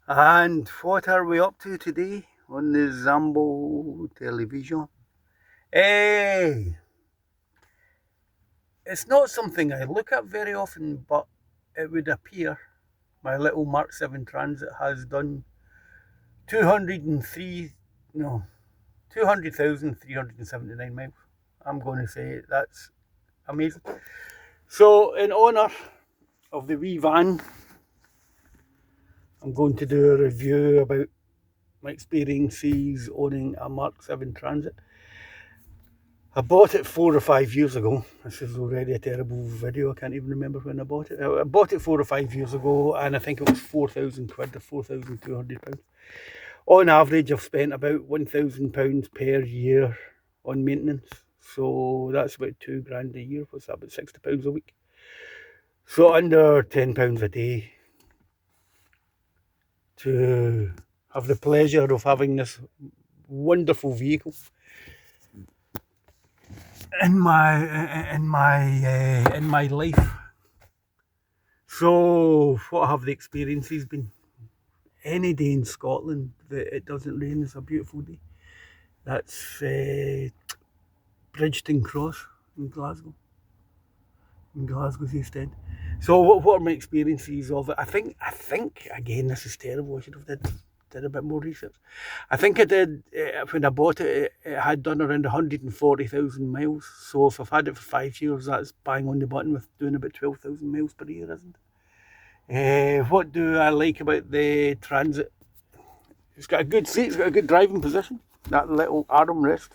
And what are we up to today on the Zambo television? Eh, it's not something I look at very often, but it would appear my little Mark 7 Transit has done 203, no, 200,379 miles. I'm going to say that's amazing. So, in honour of the wee van, I'm going to do a review about my experiences owning a Mark 7 Transit. I bought it 4 or 5 years ago. This is already a terrible video. I can't even remember when I bought it. I bought it 4 or 5 years ago, and I think it was £4,000 or £4,200. On average, I've spent about £1,000 per year on maintenance. So that's about £2,000 a year. What's that? About £60 a week. So under £10 a day to have the pleasure of having this wonderful vehicle in my life. So, what have the experiences been? Any day in Scotland that it doesn't rain is a beautiful day. That's Bridgeton Cross in Glasgow's East End. So, what are my experiences of it? I think again, this is terrible. I should have did a bit more research. I think I did when I bought it. It had done around 140,000 miles. So, if I've had it for 5 years, that's bang on the button with doing about 12,000 miles per year, isn't it? What do I like about the Transit? It's got a good seat, it's got a good driving position. That little armrest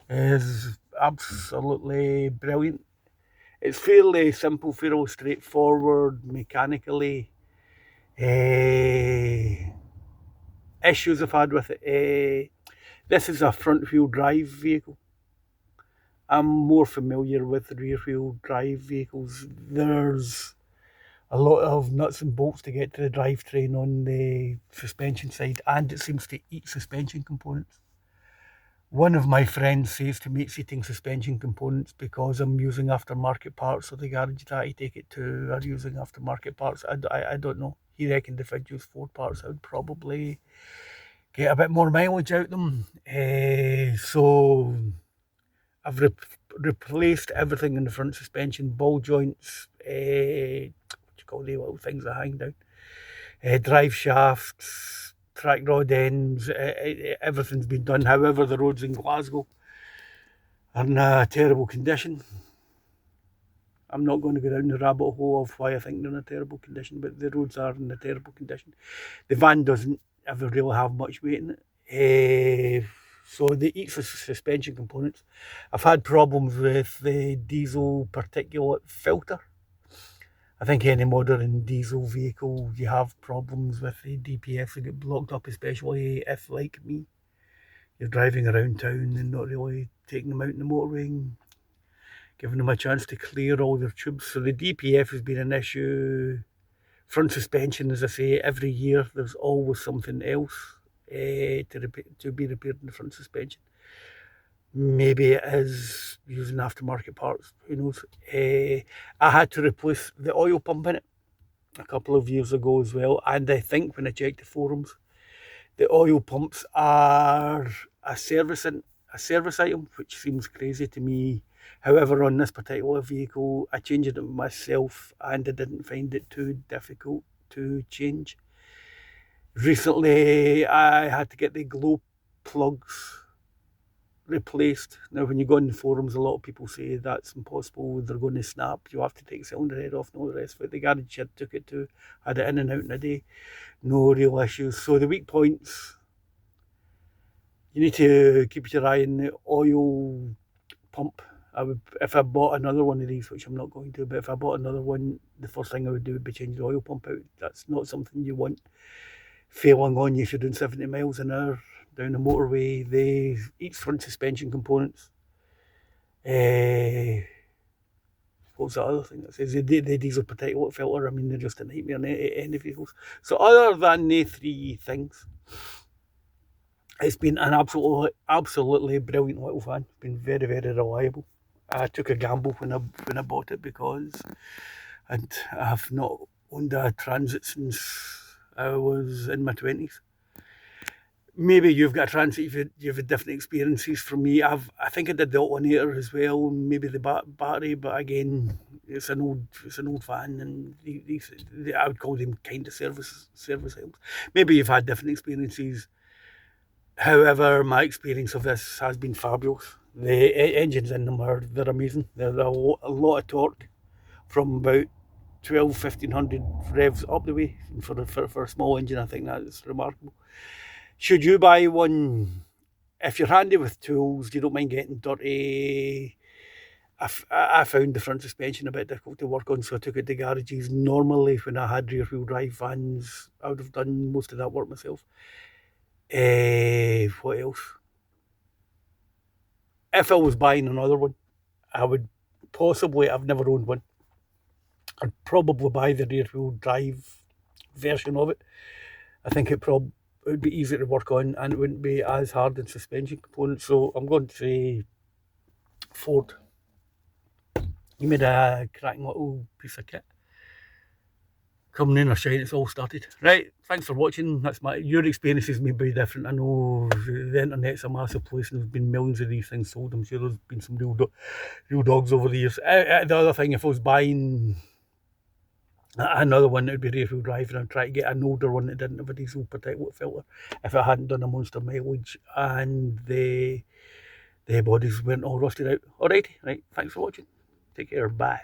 is absolutely brilliant. It's fairly simple, fairly straightforward mechanically. Issues I've had with it. This is a front wheel drive vehicle. I'm more familiar with rear wheel drive vehicles. There's a lot of nuts and bolts to get to the drivetrain on the suspension side, and it seems to eat suspension components. One of my friends says to me it's eating suspension components because I'm using aftermarket parts, so the garage that I take it to are using aftermarket parts. I don't know. He reckoned if I'd use Ford parts, I would probably get a bit more mileage out of them. So I've replaced everything in the front suspension, ball joints, what do you call the little things that hang down, drive shafts, track rod ends, everything's been done. However, the roads in Glasgow are in a terrible condition. I'm not going to go down the rabbit hole of why I think they're in a terrible condition, but the roads are in a terrible condition. The van doesn't ever really have much weight in it. So they eat suspension components. I've had problems with the diesel particulate filter. I think any modern diesel vehicle, you have problems with the DPF that get blocked up, especially if, like me, you're driving around town and not really taking them out in the motorway and giving them a chance to clear all their tubes. So the DPF has been an issue. Front suspension, as I say, every year there's always something else to be repaired in the front suspension. Maybe it is using aftermarket parts, who knows. I had to replace the oil pump in it a couple of years ago as well, and I think when I checked the forums, the oil pumps are a service item, which seems crazy to me. However, on this particular vehicle, I changed it myself and I didn't find it too difficult to change. Recently, I had to get the glow plugs replaced. Now, when you go in the forums, a lot of people say that's impossible. They're going to snap. You have to take the cylinder head off and all the rest of it. The garage I took it to had it in and out in a day. No real issues. So the weak points, you need to keep your eye on the oil pump. I would, if I bought another one of these, which I'm not going to, but if I bought another one, the first thing I would do would be change the oil pump out. That's not something you want failing on you if you're doing 70 miles an hour down the motorway. They each front suspension components. What's the other thing that says the diesel particulate filter? I mean, they're just a nightmare in any vehicles. So other than the three things, it's been an absolutely brilliant little van. It's been very, very reliable. I took a gamble when I bought it because I have not owned a Transit since I was in my 20s. Maybe you've got a transit, you've had different experiences from me. I think I did the alternator as well, maybe the battery, but again, it's an old van, and I would call them kind of service helps. Maybe you've had different experiences. However, my experience of this has been fabulous. The engines in them they're amazing. They're a lot of torque from about 12, 1500 revs up the way. And for a small engine, I think that's remarkable. Should you buy one, if you're handy with tools, you don't mind getting dirty. I found the front suspension a bit difficult to work on, so I took it to garages. Normally, when I had rear wheel drive vans, I would have done most of that work myself. What else? If I was buying another one, I would possibly, I've never owned one, I'd probably buy the rear wheel drive version of it. I think it would be easier to work on, and it wouldn't be as hard in suspension components. So I'm going to say Ford. You made a cracking little piece of kit. Coming in or shine, it's all started. Right, thanks for watching. Your experiences may be different. I know the internet's a massive place and there's been millions of these things sold. I'm sure there's been some real dogs over the years. The other thing, if I was buying another one, it would be rear wheel drive, and I'd try to get an older one that didn't have a diesel particulate filter if I hadn't done a monster mileage and the bodies weren't all rusted out. Alrighty, right, thanks for watching. Take care, bye.